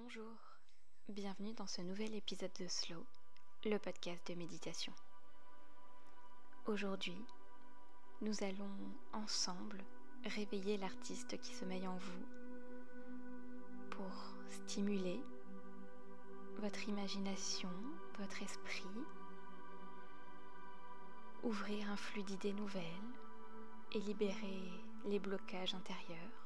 Bonjour, bienvenue dans ce nouvel épisode de Slow, le podcast de méditation. Aujourd'hui, nous allons ensemble réveiller l'artiste qui sommeille en vous pour stimuler votre imagination, votre esprit, ouvrir un flux d'idées nouvelles et libérer les blocages intérieurs.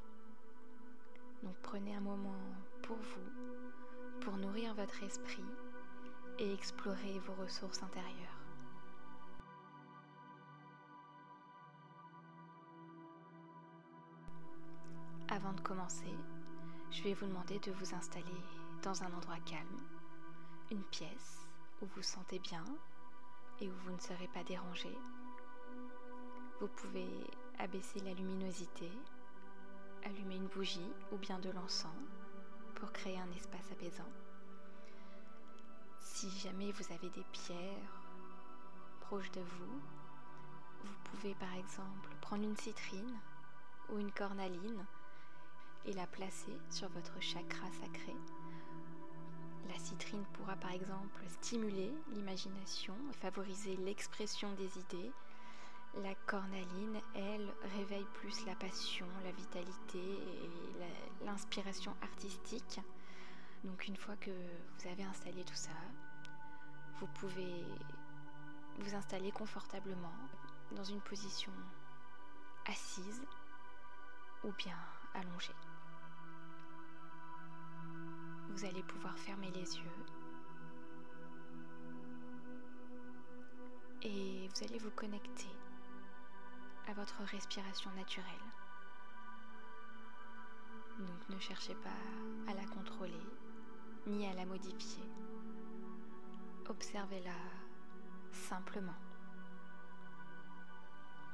Donc prenez un moment pour vous, pour nourrir votre esprit et explorer vos ressources intérieures. Avant de commencer, je vais vous demander de vous installer dans un endroit calme, une pièce où vous vous sentez bien et où vous ne serez pas dérangé. Vous pouvez abaisser la luminosité, allumer une bougie ou bien de l'encens pour créer un espace apaisant. Si jamais vous avez des pierres proches de vous, vous pouvez par exemple prendre une citrine ou une cornaline et la placer sur votre chakra sacré. La citrine pourra par exemple stimuler l'imagination et favoriser l'expression des idées. La cornaline, elle, réveille plus la passion, la vitalité et l'inspiration artistique. Donc une fois que vous avez installé tout ça, vous pouvez vous installer confortablement dans une position assise ou bien allongée. Vous allez pouvoir fermer les yeux et vous allez vous connecter à votre respiration naturelle. Donc ne cherchez pas à la contrôler ni à la modifier. Observez-la simplement.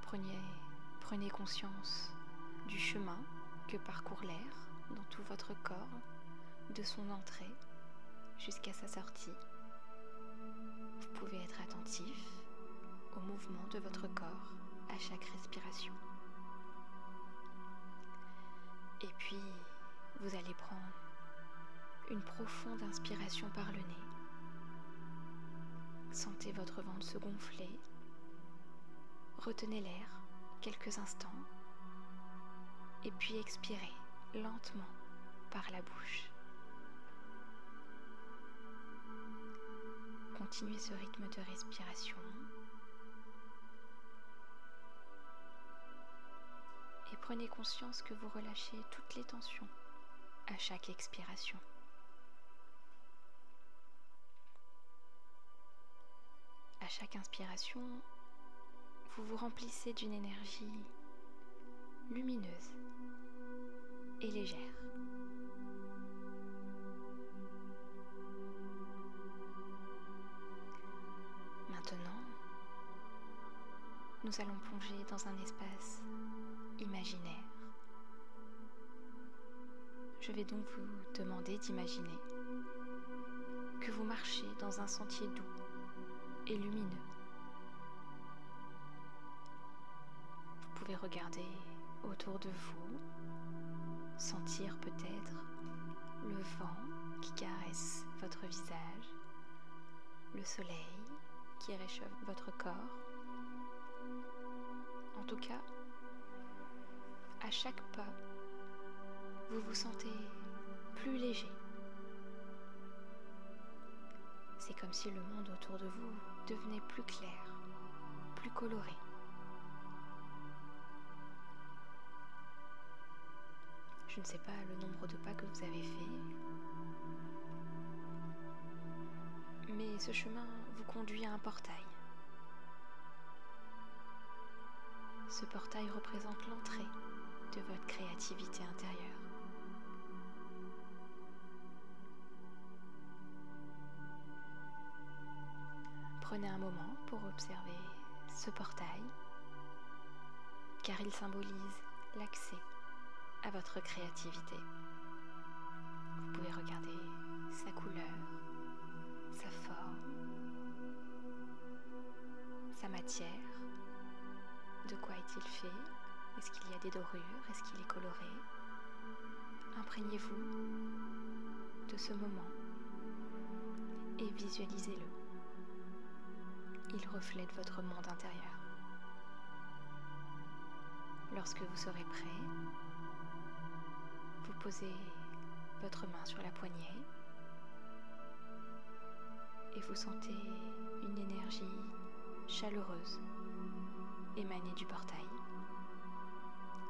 Prenez conscience du chemin que parcourt l'air dans tout votre corps, de son entrée jusqu'à sa sortie. Vous pouvez être attentif au mouvement de votre corps à chaque respiration. Et puis, vous allez prendre une profonde inspiration par le nez. Sentez votre ventre se gonfler. Retenez l'air quelques instants. Et puis expirez lentement par la bouche. Continuez ce rythme de respiration. Et prenez conscience que vous relâchez toutes les tensions à chaque expiration. À chaque inspiration, vous vous remplissez d'une énergie lumineuse et légère. Maintenant, nous allons plonger dans un espace imaginaire. Je vais donc vous demander d'imaginer que vous marchez dans un sentier doux et lumineux. Vous pouvez regarder autour de vous, sentir peut-être le vent qui caresse votre visage, le soleil qui réchauffe votre corps. En tout cas, à chaque pas, vous vous sentez plus léger. C'est comme si le monde autour de vous devenait plus clair, plus coloré. Je ne sais pas le nombre de pas que vous avez fait, mais ce chemin vous conduit à un portail. Ce portail représente l'entrée de votre créativité intérieure. Prenez un moment pour observer ce portail, car il symbolise l'accès à votre créativité. Vous pouvez regarder sa couleur, sa forme, sa matière. De quoi est-il fait? Est-ce qu'il y a des dorures? Est-ce qu'il est coloré? Imprégnez-vous de de ce moment et visualisez-le. Il reflète votre monde intérieur. Lorsque vous serez prêt, vous posez votre main sur la poignée et vous sentez une énergie chaleureuse émaner du portail.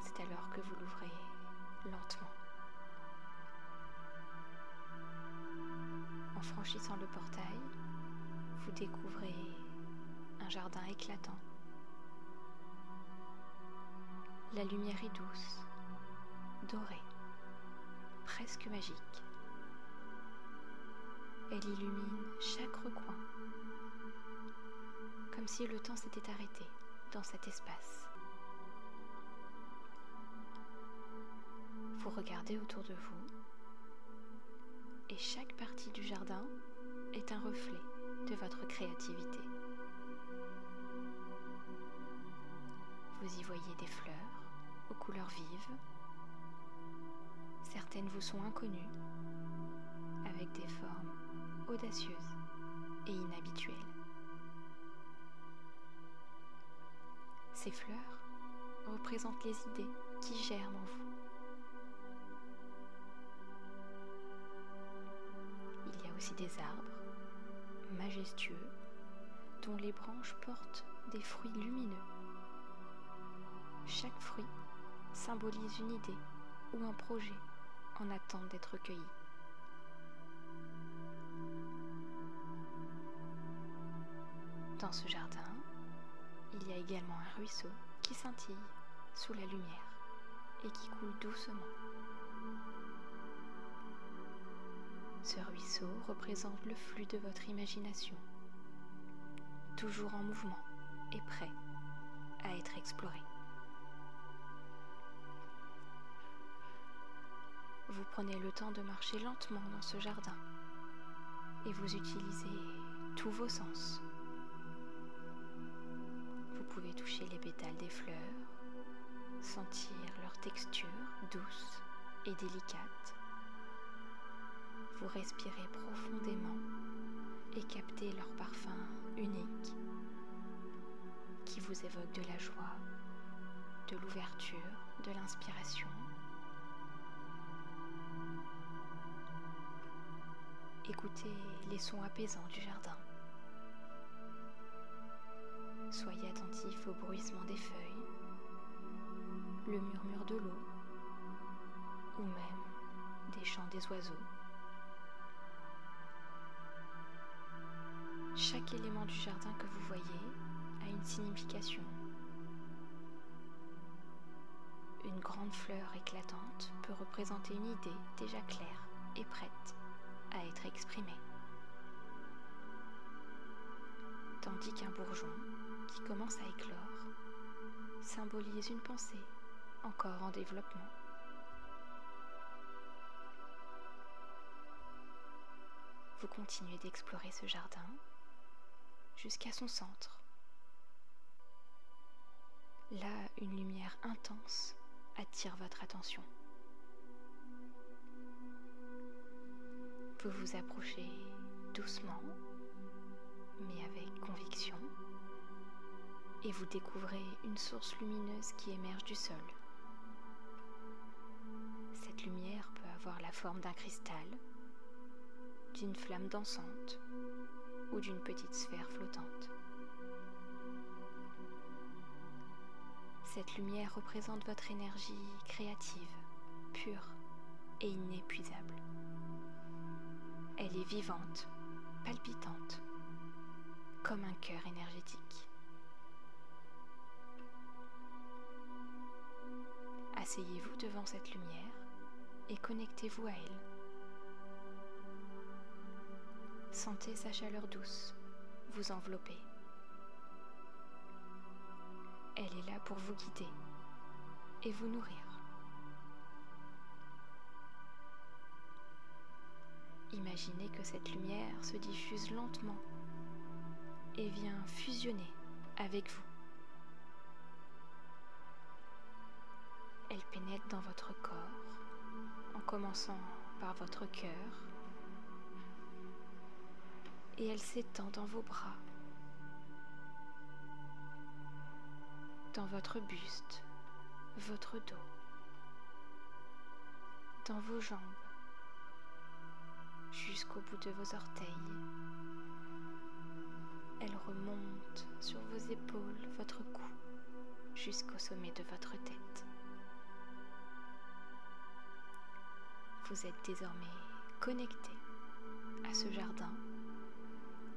C'est alors que vous l'ouvrez lentement. En franchissant le portail, vous découvrez un jardin éclatant. La lumière est douce, dorée, presque magique. Elle illumine chaque recoin, comme si le temps s'était arrêté dans cet espace. Vous regardez autour de vous et chaque partie du jardin est un reflet de votre créativité. Vous y voyez des fleurs aux couleurs vives. Certaines vous sont inconnues, avec des formes audacieuses et inhabituelles. Ces fleurs représentent les idées qui germent en vous. Il y a aussi des arbres majestueux dont les branches portent des fruits lumineux. Chaque fruit symbolise une idée ou un projet en attente d'être cueilli. Dans ce jardin, il y a également un ruisseau qui scintille sous la lumière et qui coule doucement. Ce ruisseau représente le flux de votre imagination, toujours en mouvement et prêt à être exploré. Vous prenez le temps de marcher lentement dans ce jardin et vous utilisez tous vos sens. Vous pouvez toucher les pétales des fleurs, sentir leur texture douce et délicate. Vous respirez profondément et captez leur parfum unique qui vous évoque de la joie, de l'ouverture, de l'inspiration. Écoutez les sons apaisants du jardin. Soyez attentif au bruissement des feuilles, le murmure de l'eau ou même des chants des oiseaux. Chaque élément du jardin que vous voyez a une signification. Une grande fleur éclatante peut représenter une idée déjà claire et prête à être exprimée. Tandis qu'un bourgeon qui commence à éclore symbolise une pensée encore en développement. Vous continuez d'explorer ce jardin jusqu'à son centre. Là, une lumière intense attire votre attention. Vous vous approchez doucement, mais avec conviction, et vous découvrez une source lumineuse qui émerge du sol. Cette lumière peut avoir la forme d'un cristal, d'une flamme dansante ou d'une petite sphère flottante. Cette lumière représente votre énergie créative, pure et inépuisable. Elle est vivante, palpitante, comme un cœur énergétique. Asseyez-vous devant cette lumière et connectez-vous à elle. Sentez sa chaleur douce vous envelopper. Elle est là pour vous guider et vous nourrir. Imaginez que cette lumière se diffuse lentement et vient fusionner avec vous. Elle pénètre dans votre corps en commençant par votre cœur, et elle s'étend dans vos bras, dans votre buste, votre dos, dans vos jambes, jusqu'au bout de vos orteils. Elle remonte sur vos épaules, votre cou, jusqu'au sommet de votre tête. Vous êtes désormais connecté à ce jardin,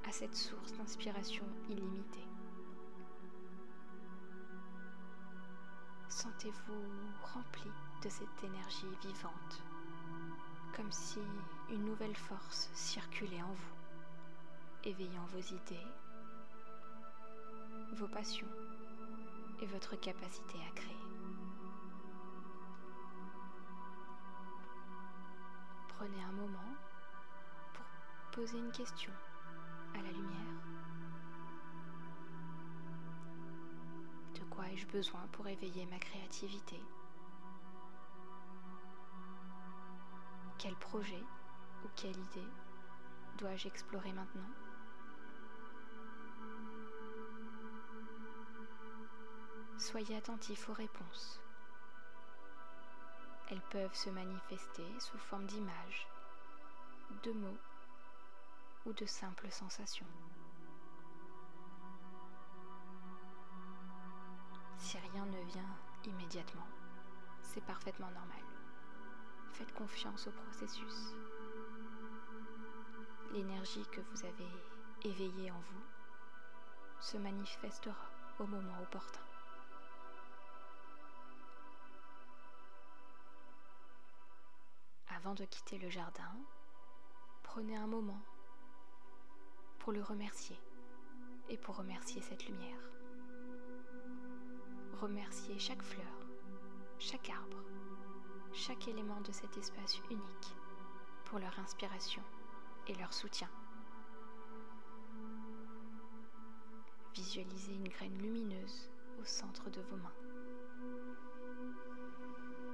à cette source d'inspiration illimitée. Sentez-vous rempli de cette énergie vivante, comme si une nouvelle force circulait en vous, éveillant vos idées, vos passions et votre capacité à créer. Prenez un moment pour poser une question à la lumière. De quoi ai-je besoin pour éveiller ma créativité? Quel projet ou quelle idée dois-je explorer maintenant? Soyez attentif aux réponses. Elles peuvent se manifester sous forme d'images, de mots ou de simples sensations. Si rien ne vient immédiatement, c'est parfaitement normal. Faites confiance au processus. L'énergie que vous avez éveillée en vous se manifestera au moment opportun. Avant de quitter le jardin, prenez un moment pour le remercier et pour remercier cette lumière. Remerciez chaque fleur, chaque arbre, chaque élément de cet espace unique pour leur inspiration et leur soutien. Visualisez une graine lumineuse au centre de vos mains.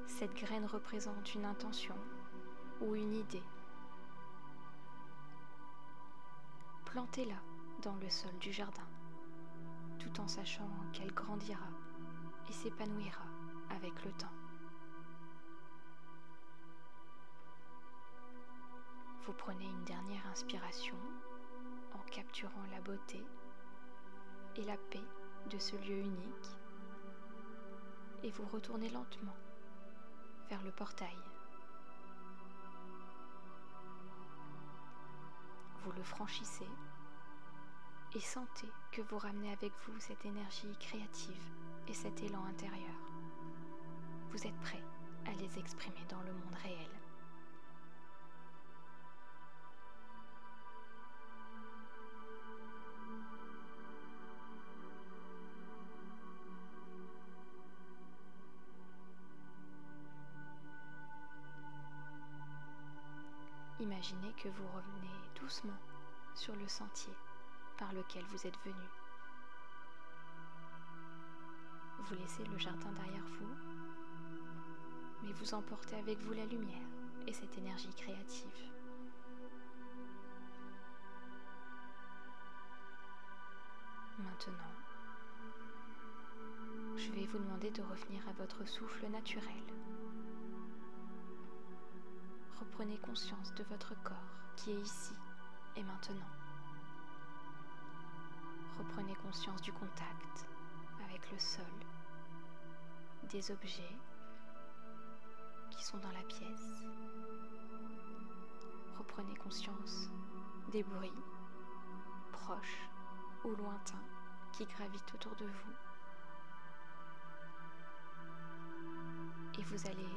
Cette graine représente une intention ou une idée. Plantez-la dans le sol du jardin, tout en sachant qu'elle grandira et s'épanouira avec le temps. Vous prenez une dernière inspiration en capturant la beauté et la paix de ce lieu unique et vous retournez lentement vers le portail. Vous le franchissez et sentez que vous ramenez avec vous cette énergie créative et cet élan intérieur. Vous êtes prêt à les exprimer dans le monde réel. Imaginez que vous revenez doucement sur le sentier par lequel vous êtes venu. Vous laissez le jardin derrière vous, mais vous emportez avec vous la lumière et cette énergie créative. Maintenant, je vais vous demander de revenir à votre souffle naturel. Reprenez conscience de votre corps qui est ici et maintenant. Reprenez conscience du contact avec le sol, des objets qui sont dans la pièce. Reprenez conscience des bruits, proches ou lointains, qui gravitent autour de vous. Et vous allez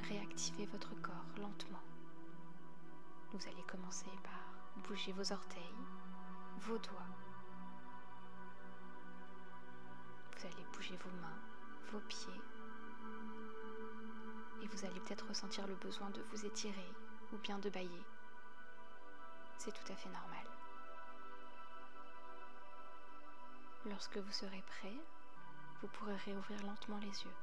réactiver votre corps lentement. Vous allez commencer par bouger vos orteils, vos doigts. Vous allez bouger vos mains, vos pieds. Et vous allez peut-être ressentir le besoin de vous étirer ou bien de bâiller. C'est tout à fait normal. Lorsque vous serez prêt, vous pourrez réouvrir lentement les yeux.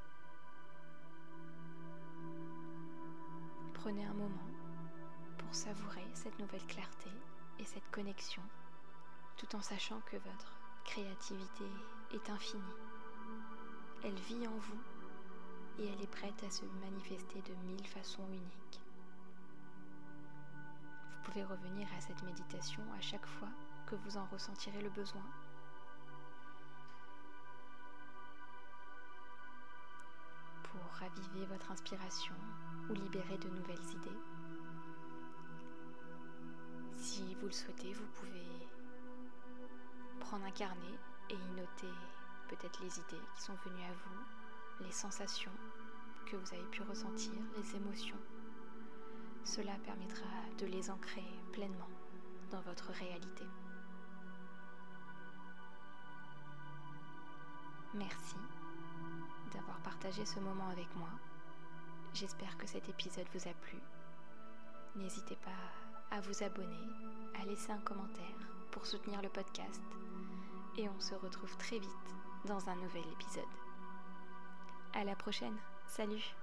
Prenez un moment pour pour savourer cette nouvelle clarté et cette connexion, tout en sachant que votre créativité est infinie. Elle vit en vous et elle est prête à se manifester de 1000 façons uniques. Vous pouvez revenir à cette méditation à chaque fois que vous en ressentirez le besoin. Pour raviver votre inspiration ou libérer de nouvelles idées. Si vous le souhaitez, vous pouvez prendre un carnet et y noter peut-être les idées qui sont venues à vous, les sensations que vous avez pu ressentir, les émotions. Cela permettra de les ancrer pleinement dans votre réalité. Merci d'avoir partagé ce moment avec moi. J'espère que cet épisode vous a plu. N'hésitez pas à vous abonner, à laisser un commentaire pour soutenir le podcast et on se retrouve très vite dans un nouvel épisode. À la prochaine, salut!